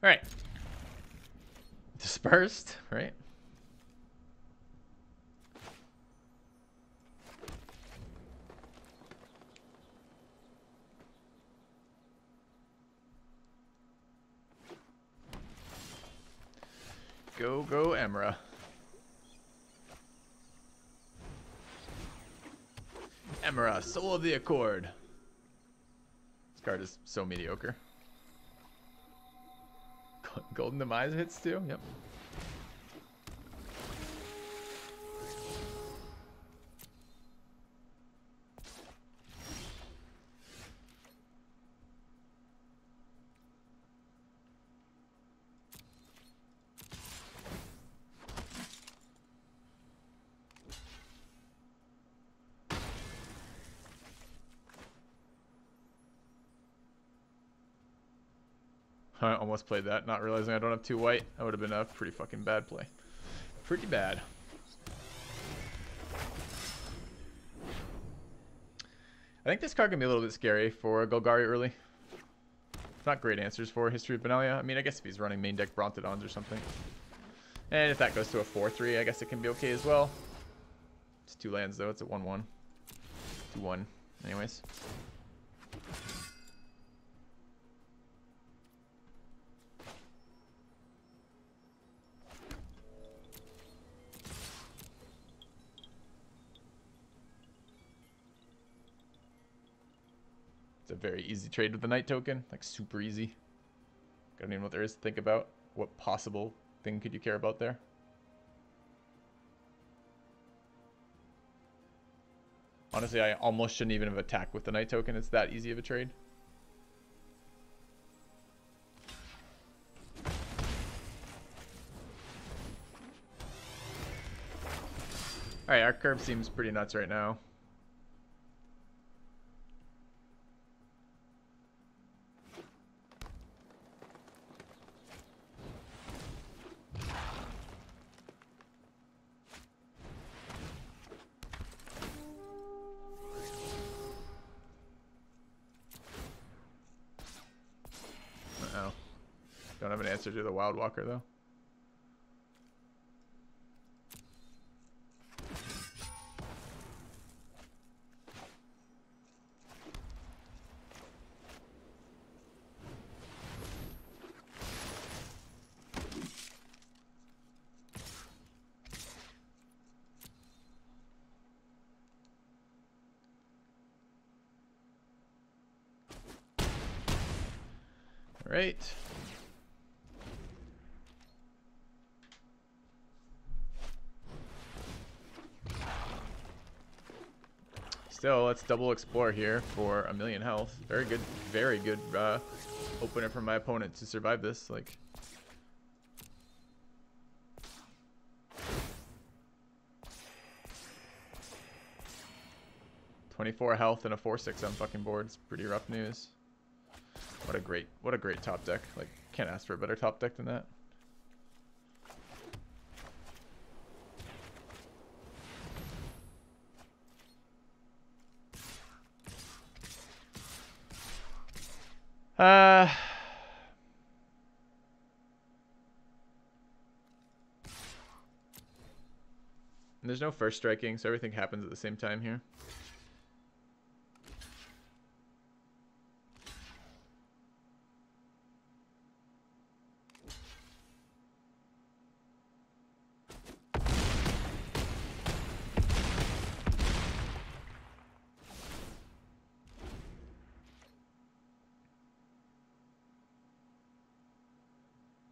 All right. Dispersed, right? Go, go, Emra. Emra, Soul of the Accord. This card is so mediocre. Golden Demise hits too? Yep. I almost played that, not realizing I don't have 2 white. That would have been a pretty fucking bad play. Pretty bad. I think this card can be a little bit scary for Golgari early. Not great answers for History of Benalia. I mean, I guess if he's running main deck Brontodons or something. And if that goes to a 4-3, I guess it can be okay as well. It's 2 lands though, it's a 1-1. 2-1, anyways. It's a very easy trade with the Knight token, like super easy. I don't even know what there is to think about. What possible thing could you care about there? Honestly, I almost shouldn't even have attacked with the Knight token. It's that easy of a trade. Alright, our curve seems pretty nuts right now. Uh-oh. Don't have an answer to the Wild Walker, though. All right. Still, let's double explore here for 1,000,000 health. Very good opener for my opponent to survive this. Like, $24 health and a 4/6 on fucking board. It's pretty rough news. What a great top deck. Like, can't ask for a better top deck than that. And there's no first striking, so everything happens at the same time here.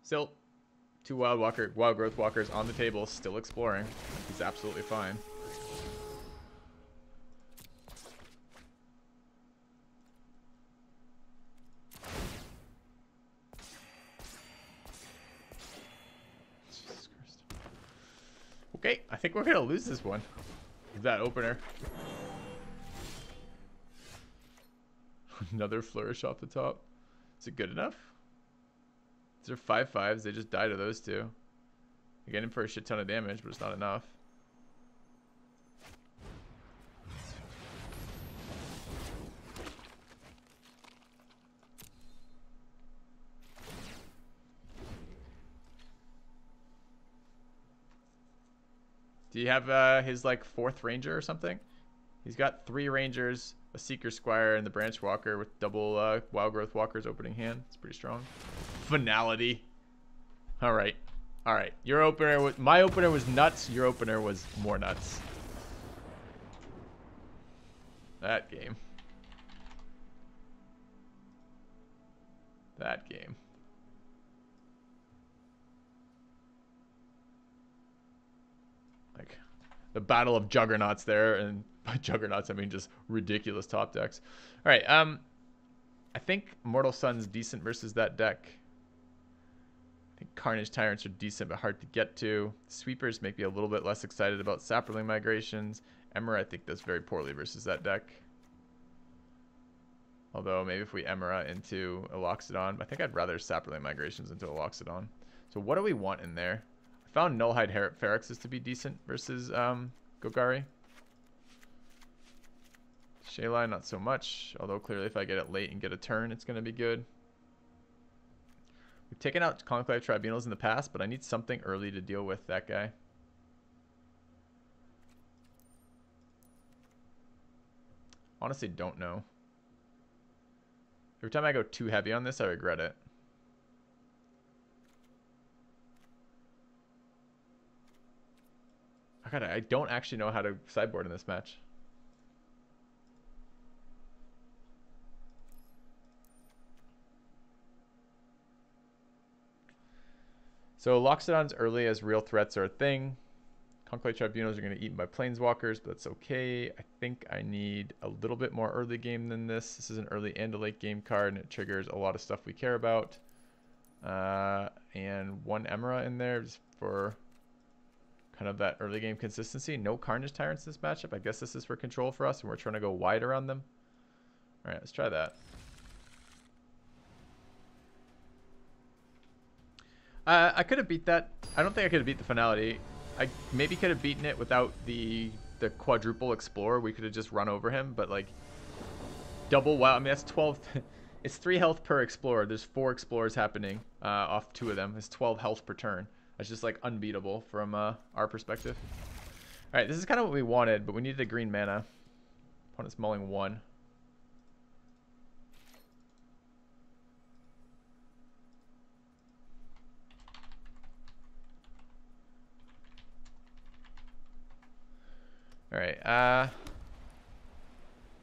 Still, 2 wild growth walkers on the table, still exploring. He's absolutely fine. Jesus Christ. Okay, I think we're gonna lose this one. That opener. Another flourish off the top. Is it good enough? These are 5/5s. They just die to those two. I get him for a shit ton of damage, but it's not enough. Do you have his like 4th ranger or something? He's got 3 rangers, a seeker squire, and the branch walker with double wild growth walkers opening hand. It's pretty strong. Finality. All right. All right. Your opener was, my opener was nuts. Your opener was more nuts. That game. That game. Like the battle of juggernauts there, and by juggernauts I mean just ridiculous top decks. All right, I think Mortal Sun's decent versus that deck. I think Carnage Tyrants are decent but hard to get to. Sweepers make me a little bit less excited about Saproling Migrations. Emera I think does very poorly versus that deck. Although maybe if we Emera into a Loxodon, I think I'd rather Saproling Migrations into a Loxodon. So what do we want in there? I found Nullhide Pharaxes to be decent versus Golgari. Shayla, not so much. Although clearly if I get it late and get a turn, it's going to be good. We've taken out Conclave Tribunals in the past, but I need something early to deal with that guy. Honestly, don't know. Every time I go too heavy on this, I regret it. I don't actually know how to sideboard in this match. So Loxodons early as real threats are a thing. Conclave Tribunals are going to get eaten by Planeswalkers, but that's okay. I think I need a little bit more early game than this. This is an early and a late game card, and it triggers a lot of stuff we care about. And 1 Emera in there just for kind of that early game consistency. No Carnage Tyrants in this matchup. I guess this is for control for us, and we're trying to go wide around them. All right, let's try that. I could have beat that. I don't think I could have beat the Finality. I maybe could have beaten it without the quadruple Explorer. We could have just run over him, but like double wow. I mean, that's 12. It's 3 health per Explorer. There's 4 Explorers happening off 2 of them. It's 12 health per turn. That's just like unbeatable from our perspective. All right, this is kind of what we wanted, but we needed a green mana. Opponent's mulling 1. All right.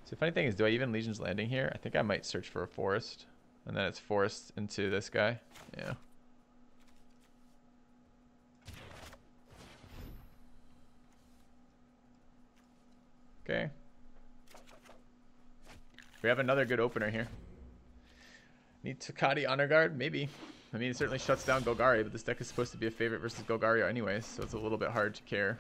So the funny thing is, do I even Legion's Landing here? I think I might search for a forest, and then it's forest into this guy. Yeah. Okay. We have another good opener here. Need Takati Honor Guard? Maybe. I mean, it certainly shuts down Golgari, but this deck is supposed to be a favorite versus Golgari anyways, so it's a little bit hard to care.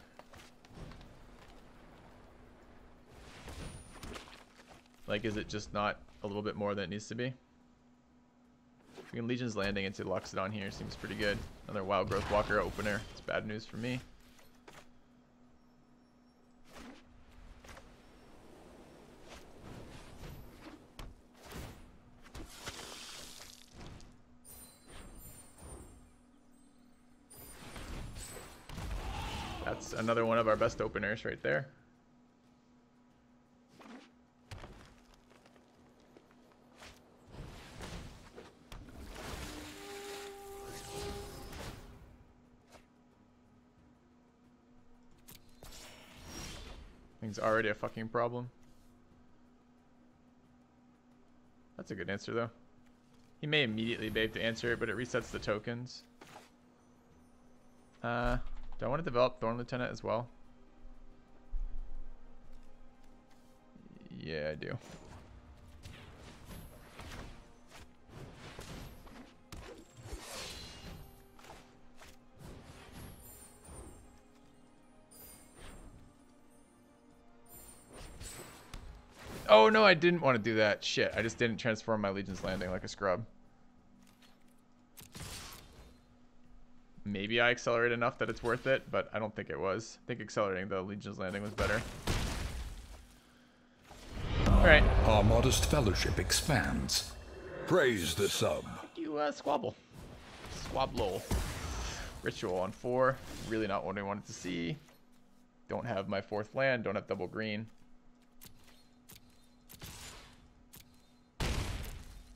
Like, is it just not a little bit more than it needs to be? We can Legion's Landing into Loxodon here. Seems pretty good. Another Wild Growth Walker opener. It's bad news for me. That's another one of our best openers right there. Thing's already a fucking problem. That's a good answer though. He may immediately be able to answer it, but it resets the tokens. Do I want to develop Thorn Lieutenant as well? Yeah, I do. Oh no, I didn't want to do that. Shit, I just didn't transform my Legion's Landing like a scrub. Maybe I accelerated enough that it's worth it, but I don't think it was. I think accelerating the Legion's Landing was better. Alright. Our modest fellowship expands. Praise the sub. Thank you, Squabble. Squablo. Ritual on 4. Really not what I wanted to see. Don't have my 4th land. Don't have double green.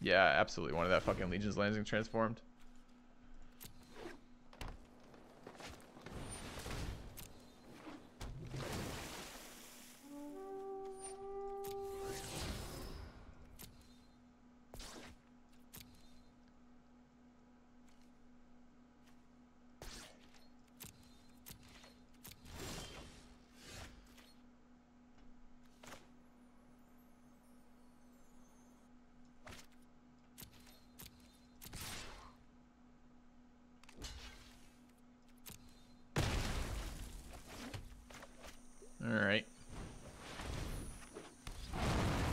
Yeah, absolutely wanted that fucking Legion's Landing transformed. Alright.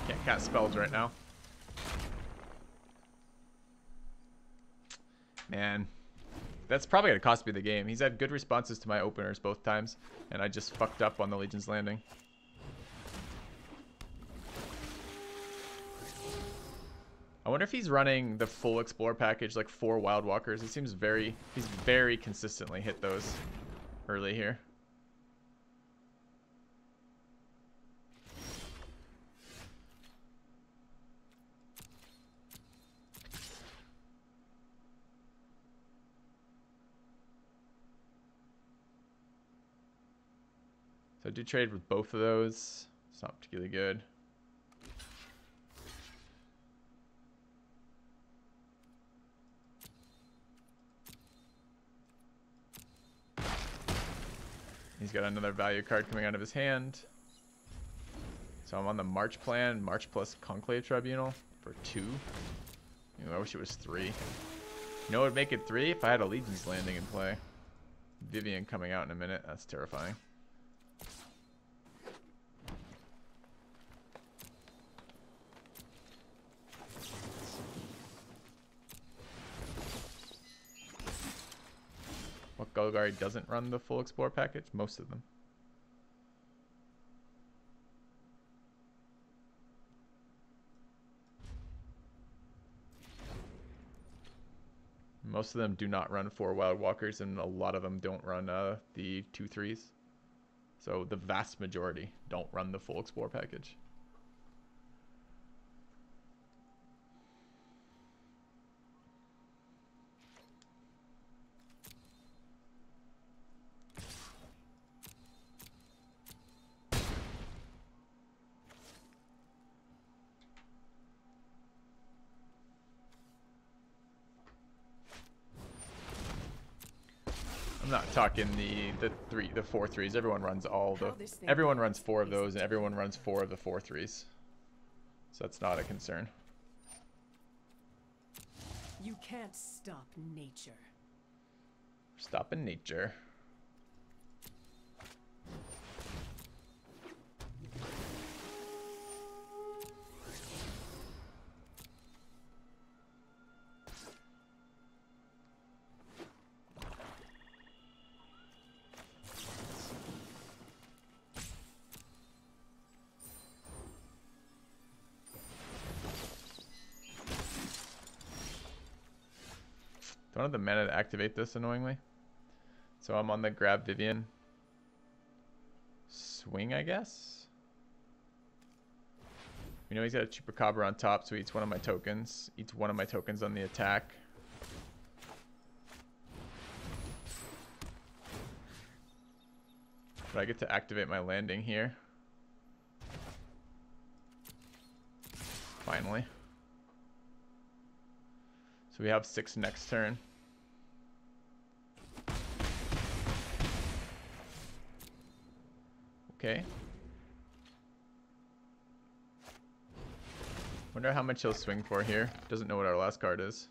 Can't cast spells right now. Man. That's probably going to cost me the game. He's had good responses to my openers both times, and I just fucked up on the Legion's Landing. I wonder if he's running the full Explore package, like 4 Wild Walkers. He seems he's very consistently hit those early here. So I do trade with both of those. It's not particularly good. He's got another value card coming out of his hand. So I'm on the March plan, March plus Conclave Tribunal for 2. I wish it was 3. You know what would make it 3? If I had a Legion's Landing in play. Vivian coming out in a minute. That's terrifying. What Golgari doesn't run the full Explore package? Most of them. Most of them do not run 4 Wild Walkers, and a lot of them don't run the 2/3s. So the vast majority don't run the full Explore package. I'm not talking the 4/3s. Everyone runs everyone runs 4 of those, and everyone runs 4 of the 4/3s. So that's not a concern. You can't stop nature. Stopping nature. Don't have the mana to activate this, annoyingly. So I'm on the grab Vivian. Swing, I guess? We know he's got a Chupacabra on top, so he eats one of my tokens. Eats one of my tokens on the attack. But I get to activate my landing here. Finally. So we have 6 next turn. Okay. Wonder how much he'll swing for here. Doesn't know what our last card is.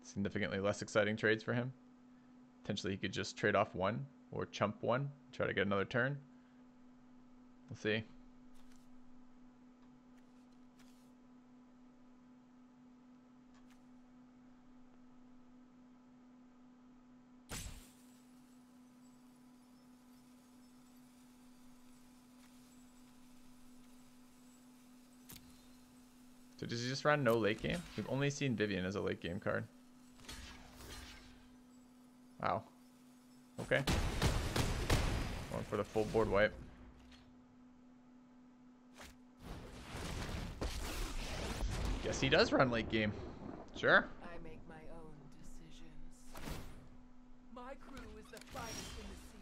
Significantly less exciting trades for him. Potentially he could just trade off 1 or chump 1, try to get another turn. We'll see. So does he just run no late game? We've only seen Vivian as a late game card. Wow. Okay. Going for the full board wipe. Guess he does run late game. Sure. I make my own decisions. My crew is the finest in the seas.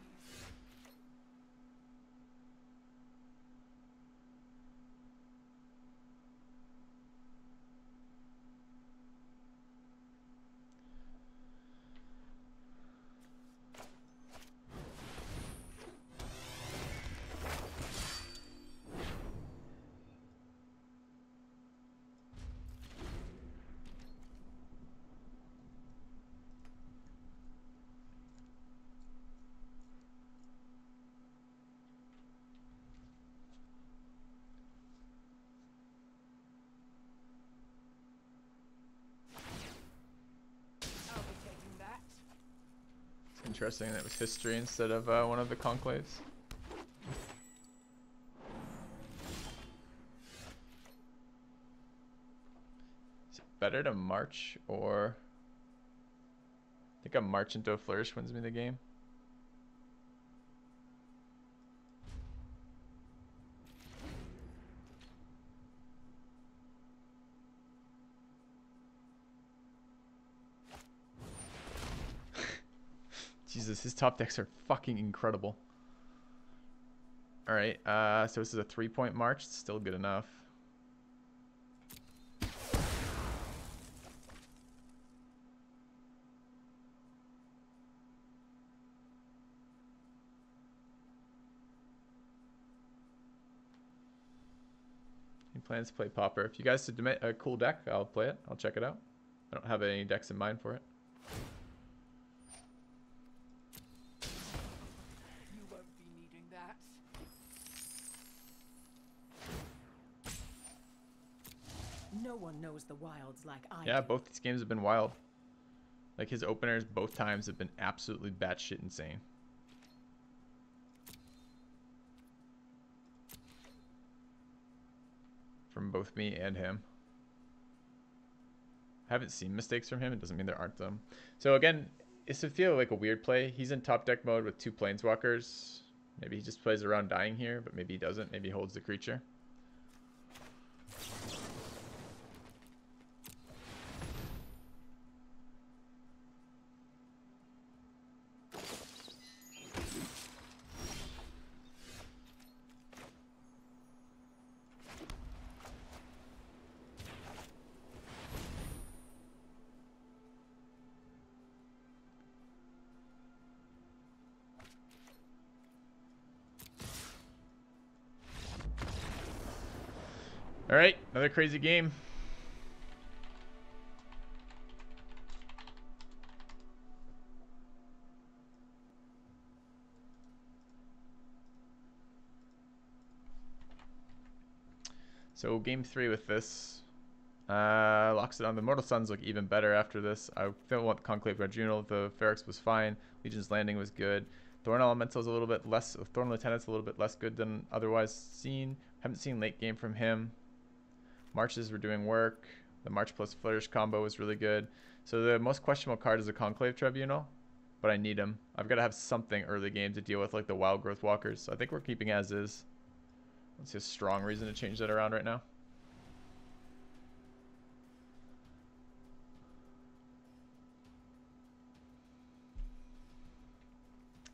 I'll be taking that. It's interesting that it was history instead of one of the conclaves. Is it better to march or... I think a march into a flourish wins me the game. Jesus, his top decks are fucking incredible. Alright, so this is a 3-point march. It's still good enough. He plans to play Pauper. If you guys submit a cool deck, I'll play it. I'll check it out. I don't have any decks in mind for it. You won't be needing that. No one knows the wilds like I Yeah, do. both these games have been wild. Like his openers both times have been absolutely batshit insane. From both me and him. I haven't seen mistakes from him. It doesn't mean there aren't them. So again, it's to feel like a weird play. He's in top deck mode with 2 planeswalkers. Maybe he just plays around dying here, but maybe he doesn't. Maybe he holds the creature. All right, another crazy game. So game 3 with this. Locks it on. The Mortal Suns look even better after this. I don't want Conclave Tribunal. The Feryx was fine. Legion's Landing was good. Thorn Elemental's a little bit less. Thorn Lieutenant's a little bit less good than otherwise seen. Haven't seen late game from him. Marches were doing work. The March plus Flourish combo was really good. So the most questionable card is the Conclave Tribunal, but I need him. I've got to have something early game to deal with, like the Wild Growth Walkers. So I think we're keeping as is. Let's see a strong reason to change that around right now.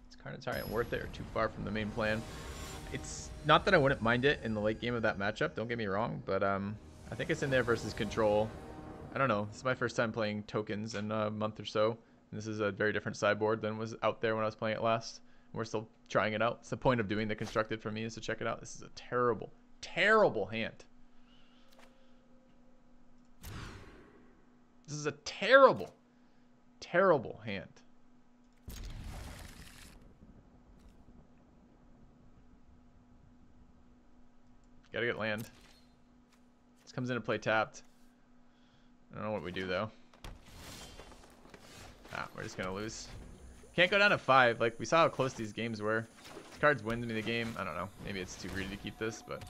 These cards aren't worth it or too far from the main plan. It's not that I wouldn't mind it in the late game of that matchup, don't get me wrong, but I think it's in there versus control. I don't know. This is my first time playing tokens in a month or so. And this is a very different sideboard than was out there when I was playing it last. We're still trying it out. It's the point of doing the constructed for me is to check it out. This is a terrible, terrible hand. This is a terrible, terrible hand. Gotta get land. This comes into play tapped. I don't know what we do though. We're just gonna lose. Can't go down to 5. Like we saw how close these games were. These cards wins me the game. I don't know. Maybe it's too greedy to keep this, but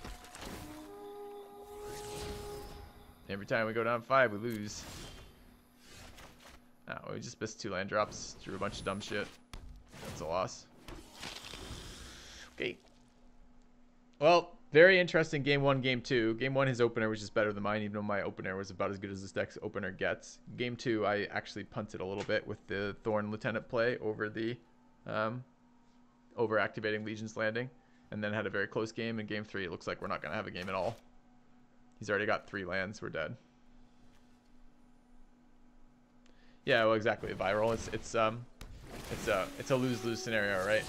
Every time we go down 5, we lose. Oh, we just missed 2 land drops. Drew a bunch of dumb shit. That's a loss. Okay. Well, very interesting game 1, game 2. Game 1, his opener was just better than mine, even though my opener was about as good as this deck's opener gets. Game 2, I actually punted a little bit with the Thorn Lieutenant play over the over activating Legion's Landing, and then had a very close game. In game 3, it looks like we're not going to have a game at all. He's already got 3 lands. We're dead. Yeah, well, exactly. Viral. It's a lose-lose scenario, right?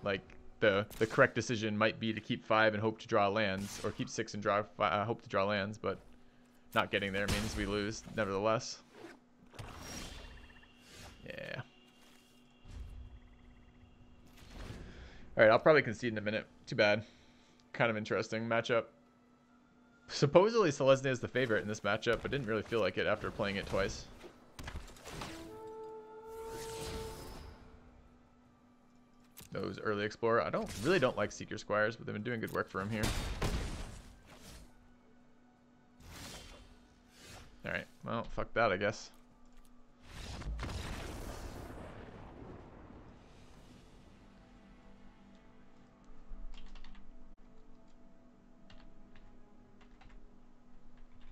Like the correct decision might be to keep 5 and hope to draw lands, or keep 6 and draw hope to draw lands, but not getting there means we lose nevertheless. Yeah. All right, I'll probably concede in a minute. Too bad. Kind of interesting matchup. Supposedly Selesnya is the favorite in this matchup, but didn't really feel like it after playing it twice. Those early Explorer. I really don't like Seeker Squires, but they've been doing good work for him here. Alright, well, fuck that, I guess.